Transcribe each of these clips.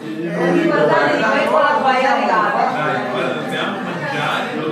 Ricordate di me con la guaia regata. Dai, ora dobbiamo mangiare, lo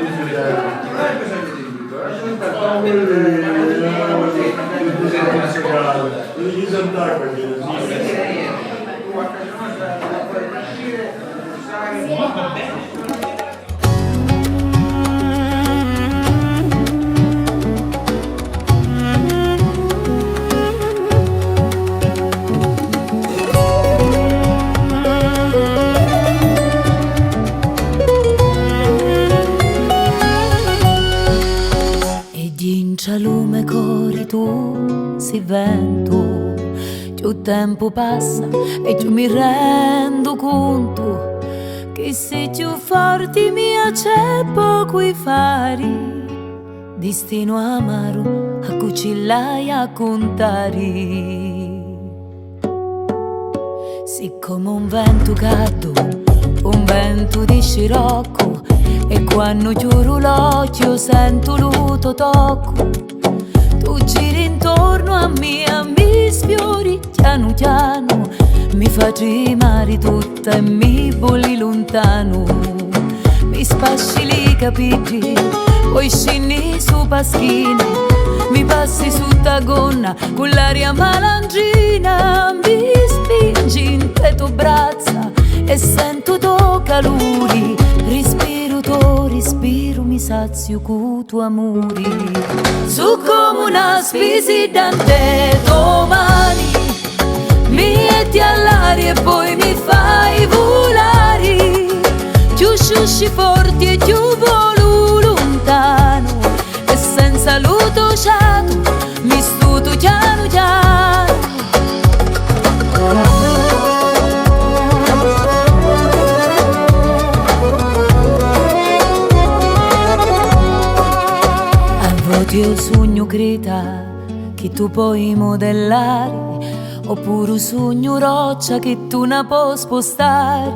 lume corri tu, si vento, più tempo passa e più mi rendo conto che se più forti mia c'è poco i fari, destino amaro a cucillai a contare. Siccome un vento caldo, un vento di scirocco, e quando chiudo l'occhio sento l'uto tocco, tu giri intorno a me, mi sfiori piano piano, mi fa tremare tutta e mi bolli lontano, mi spasci i capelli, poi scendi su paschina, mi passi su ta gonna con l'aria malandrina, mi spingi in te tu braccia e sento tuo calore, respiro, mi sazio con tuo amore. Su come una spisi dante domani, mi metti all'aria e poi mi fai volare, più sciusci forti e più volo lontano, e senza luto ciato mi stuto piano piano. Io sogno creta che tu puoi modellare, oppure un sogno roccia che tu non puoi spostare,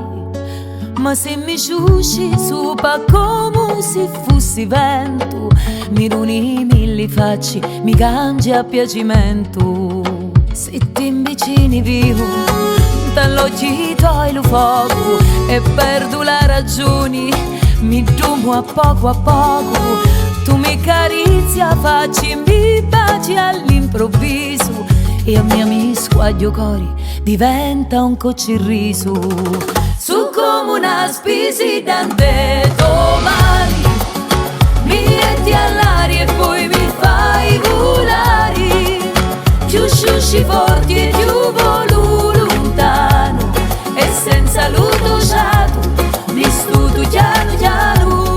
ma se mi sciusci sopra come se fossi vento, mi runi mille facci, mi cangi a piacimento. Se ti invicini vivo, dall'occhi tuoi lo fuoco e perdo la ragione, mi domo a poco, tu mi carizia, facci mi baci all'improvviso, e a mia mi squaglio cori diventa un coccirriso. Su come una spisi dante domani, mi metti all'aria e poi mi fai volare, più sciusci forti e più volo lontano, e senza luto ciato mi stuto piano piano.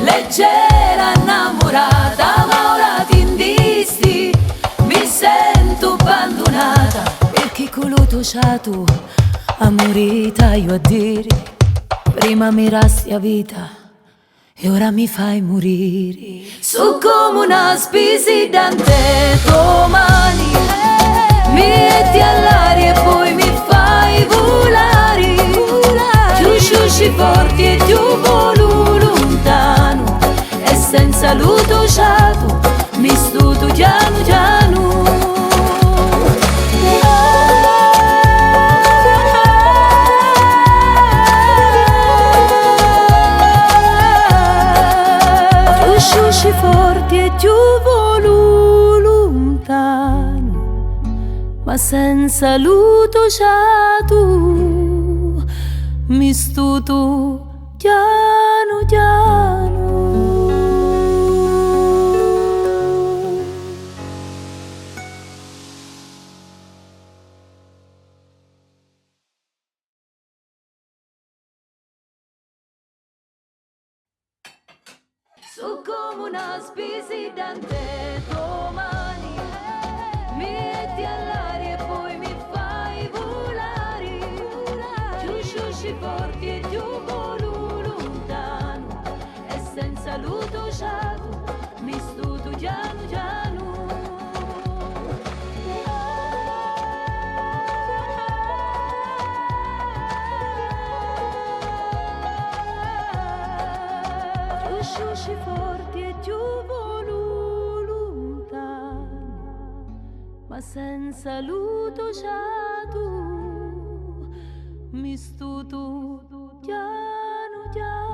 Leggera innamorata, ma ora ti indisti, mi sento abbandonata, perché con lo tociato amorita io a dire, prima mi rasti a vita e ora mi fai morire. Su come una spisi dante domani, mi metti all'aria e poi mi fai volare, più sciusci forti e più volo lontano, e senza luto ciato mi stuto piano piano. Più sciusci forti e più volo lontano, ma senza luto ciato mi stuto piano piano. Su come una spisi dante domani, mi metti all'aria e poi mi fai volare, più sciusci forti e più volo lontano, e senza luto ciato mi stuto piano piano. Più sciusci forti e più volu lontano, ma senza luto già tu mi stu tu piano piano.